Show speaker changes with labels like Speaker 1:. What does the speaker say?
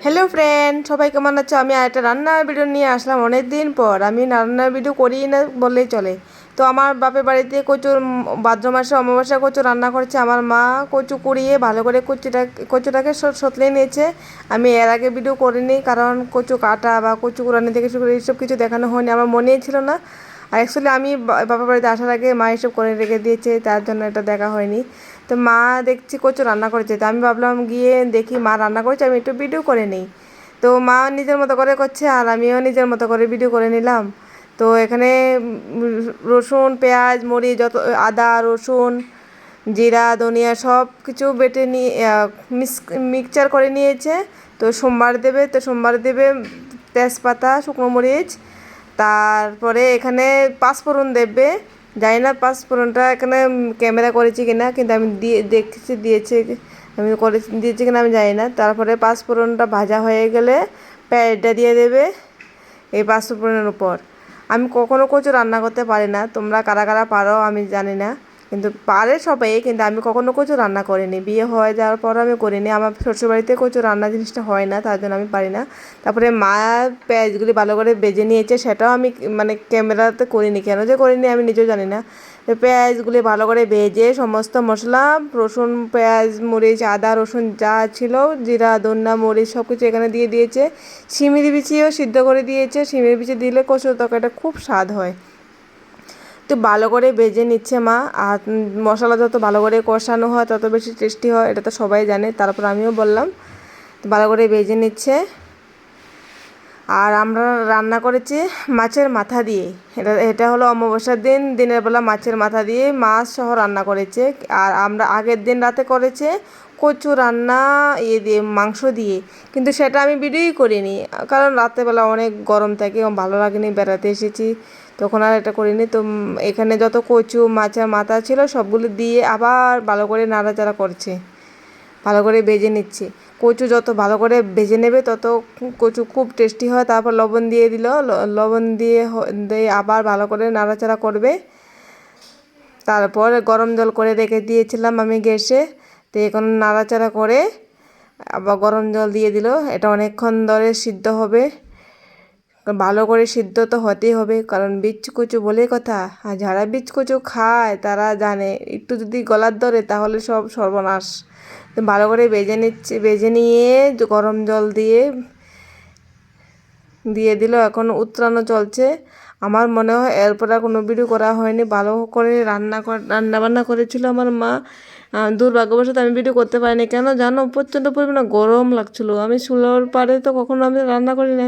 Speaker 1: Hello friend, সবাই কেমন আছো? আমি একটা রান্নার ভিডিও নিয়ে আসলাম অনেক দিন পর। আমি রান্নার ভিডিও করি না বললেই চলে। তো আমার বাপের বাড়িতে কচুর ভাদ্র মাসে অমাবস্যা কচু রান্না করেছে আমার মা। কচু কুড়িয়ে ভালো করে কচুটাকে সতলে নিয়েছে। আমি এর আগে ভিডিও করিনি, কারণ কচু কাটা বা কচু কুড়ানি থেকে শুরু করে এইসব কিছু দেখানো হয়নি, আমার মনেই ছিল না। আর অ্যাকচুয়ালি আমি বাপের বাড়িতে আসার আগে মা এসব করে রেখে দিয়েছে, তার জন্য এটা দেখা হয়নি। তো মা দেখছি কচু রান্না করেছে, তো আমি ভাবলাম গিয়ে দেখি মা রান্না করেছে, আমি একটু ভিডিও করে নিই। তো মা নিজের মতো করে করছে আর আমিও নিজের মতো করে ভিডিও করে নিলাম। তো এখানে রসুন, পেঁয়াজ, মরিচ, যত আদা, রসুন, জিরা, ধনিয়া সব কিছু বেটে নিয়ে মিক্সচার করে নিয়েছে। তো সোমবার দেবে তেজপাতা, শুকনো মরিচ, তারপরে এখানে পাঁচফোড়ন দেবে। জানি না পাঁচফোড়নটা এখানে ক্যামেরা করেছি কিনা, কিন্তু আমি দিয়েছি আমি করে দিয়েছি কিনা আমি জানি না। তারপরে পাঁচফোড়নটা ভাজা হয়ে গেলে পেঁয়াজটা দিয়ে দেবে এই পাঁচফোড়নের উপর। আমি কখনো কচু রান্না করতে পারি না, তোমরা কারা কারা পারো আমি জানি না, কিন্তু পারে সবাই, কিন্তু আমি কখনো কচু রান্না করিনি। বিয়ে হয়ে যাওয়ার পর আমি করিনি, আমার শ্বশুরবাড়িতে কচু রান্না জিনিসটা হয় না, তার জন্য আমি পারি না। তারপরে মা পেঁয়াজগুলি ভালো করে ভেজে নিয়েছে, সেটাও আমি মানে ক্যামেরাতে করিনি, কেন যে করিনি আমি নিজেও জানি না। পেঁয়াজগুলি ভালো করে ভেজে সমস্ত মশলা, রসুন, পেঁয়াজ, মরিচ, আদা, রসুন যা ছিল, জিরা, ধনিয়া, মরিচ সব কিছু এখানে দিয়ে দিয়েছে। শিমের বিচিও সিদ্ধ করে দিয়েছে, শিমের বিচি দিলে কচুর তরকারিটা খুব স্বাদ হয়। তো ভালো করে ভেজে নিচ্ছে মা। আর মশলা যত ভালো করে কষানো হয় তত বেশি টেস্টি হয়, এটা তো সবাই জানে, তারপর আমিও বললাম। ভালো করে ভেজে নিচ্ছে। আর আমরা রান্না করেছি মাছের মাথা দিয়ে। এটা হলো অমাবস্যার দিন, দিনের বেলা মাছের মাথা দিয়ে মাছ সহ রান্না করেছে। আর আমরা আগের দিন রাতে করেছে কচু রান্না দিয়ে মাংস দিয়ে, কিন্তু সেটা আমি ভিডিওই করিনি, কারণ রাত্রেবেলা অনেক গরম থাকে, ভালো লাগেনি, বেড়াতে এসেছি তখন আর এটা করিনি। তো এখানে যত কচু মাছের মাথা ছিল সবগুলো দিয়ে আবার ভালো করে নাড়াচাড়া করছে, ভালো করে ভেজে নিচ্ছি। কচু যত ভালো করে ভেজে নেবে তত কচু খুব টেস্টি হয়। তারপর লবণ দিয়ে দিল, লবণ দিয়ে আবার ভালো করে নাড়াচাড়া করবে। তারপর গরম জল করে রেখে দিয়েছিলাম আমি গ্যাসে, তো এখন নাড়াচাড়া করে আবার গরম জল দিয়ে দিল। এটা অনেকক্ষণ ধরে সিদ্ধ হবে, ভালো করে সিদ্ধ তো হতেই হবে, কারণ বিচ কচু বলে কথা। আর যারা বিচ কচু খায় তারা জানে একটু যদি গলার ধরে তাহলে সব সর্বনাশ। তো ভালো করে ভেজে নিয়ে গরম জল দিয়ে দিল, এখন উতরানো চলছে। আমার মনে হয় এরপর আর কোনো ভিডিও করা হয়নি। ভালো করে রান্না বান্না করেছিল আমার মা। দুর্ভাগ্যবশত আমি ভিডিও করতে পারিনি, কেন জানো? প্রচণ্ড পরিমাণে গরম লাগছিল। আমি চুলোর পাড়ে তো কখনো আমি রান্না করি না।